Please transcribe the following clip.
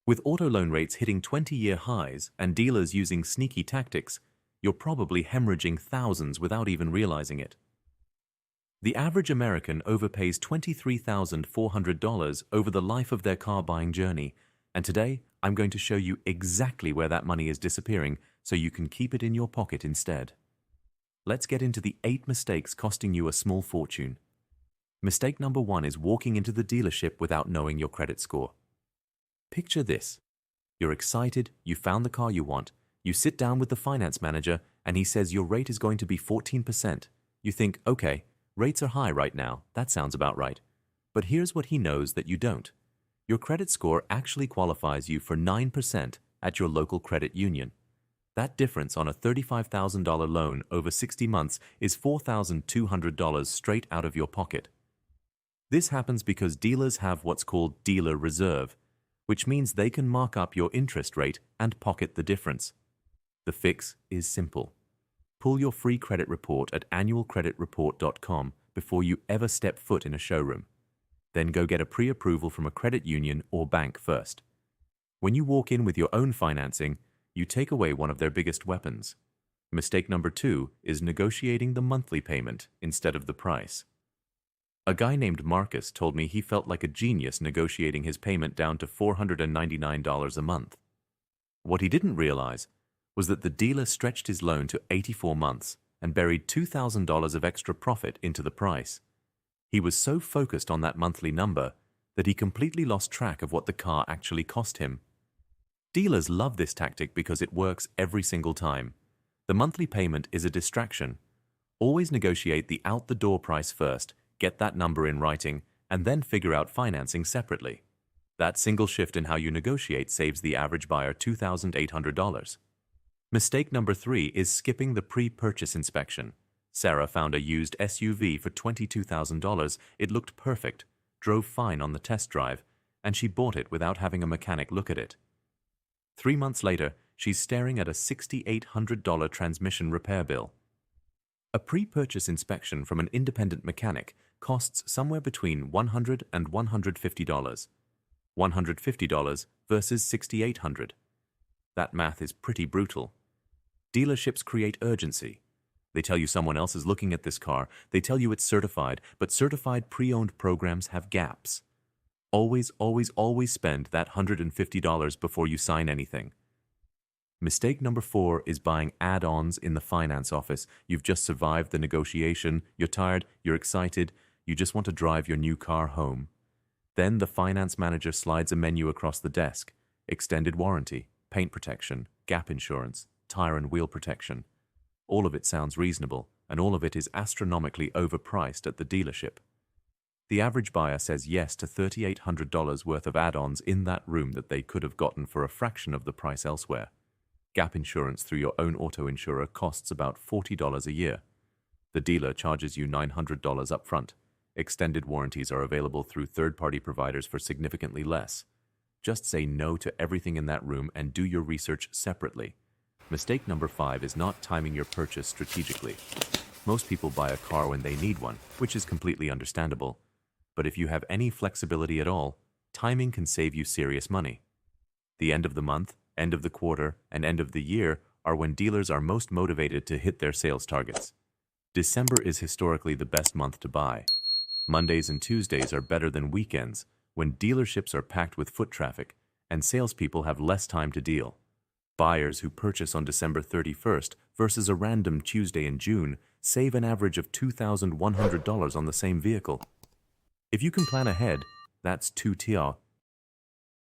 With auto loan rates hitting 20-year highs and dealers using sneaky tactics, you're probably hemorrhaging thousands without even realizing it. The average American overpays $23,400 over the life of their car buying journey, and today I'm going to show you exactly where that money is disappearing so you can keep it in your pocket instead. Let's get into the 8 mistakes costing you a small fortune. Mistake number 1 is walking into the dealership without knowing your credit score. Picture this. You're excited, you found the car you want, you sit down with the finance manager, and he says your rate is going to be 14%. You think, okay, rates are high right now, that sounds about right. But here's what he knows that you don't. Your credit score actually qualifies you for 9% at your local credit union. That difference on a $35,000 loan over 60 months is $4,200 straight out of your pocket. This happens because dealers have what's called dealer reserve, which means they can mark up your interest rate and pocket the difference. The fix is simple. Pull your free credit report at annualcreditreport.com before you ever step foot in a showroom. Then go get a pre-approval from a credit union or bank first. When you walk in with your own financing, you take away one of their biggest weapons. Mistake number 2 is negotiating the monthly payment instead of the price. A guy named Marcus told me he felt like a genius negotiating his payment down to $499 a month. What he didn't realize was that the dealer stretched his loan to 84 months and buried $2,000 of extra profit into the price. He was so focused on that monthly number that he completely lost track of what the car actually cost him. Dealers love this tactic because it works every single time. The monthly payment is a distraction. Always negotiate the out-the-door price first, get that number in writing, and then figure out financing separately. That single shift in how you negotiate saves the average buyer $2,800. Mistake number 3 is skipping the pre-purchase inspection. Sarah found a used SUV for $22,000. It looked perfect, drove fine on the test drive, and she bought it without having a mechanic look at it. 3 months later, she's staring at a $6,800 transmission repair bill. A pre-purchase inspection from an independent mechanic costs somewhere between $100 and $150. $150 versus $6,800. That math is pretty brutal. Dealerships create urgency. They tell you someone else is looking at this car, they tell you it's certified, but certified pre-owned programs have gaps. Always, always, always spend that $150 before you sign anything. Mistake number 4 is buying add-ons in the finance office. You've just survived the negotiation, you're tired, you're excited, you just want to drive your new car home. Then the finance manager slides a menu across the desk. Extended warranty, paint protection, gap insurance, tire and wheel protection. All of it sounds reasonable, and all of it is astronomically overpriced at the dealership. The average buyer says yes to $3,800 worth of add-ons in that room that they could have gotten for a fraction of the price elsewhere. Gap insurance through your own auto insurer costs about $40 a year. The dealer charges you $900 up front. Extended warranties are available through third-party providers for significantly less. Just say no to everything in that room and do your research separately. Mistake number 5 is not timing your purchase strategically. Most people buy a car when they need one, which is completely understandable. But if you have any flexibility at all, timing can save you serious money. The end of the month, end of the quarter, and end of the year are when dealers are most motivated to hit their sales targets. December is historically the best month to buy. Mondays and Tuesdays are better than weekends when dealerships are packed with foot traffic and salespeople have less time to deal. Buyers who purchase on December 31st versus a random Tuesday in June save an average of $2,100 on the same vehicle. If you can plan ahead, that's 2 tiers.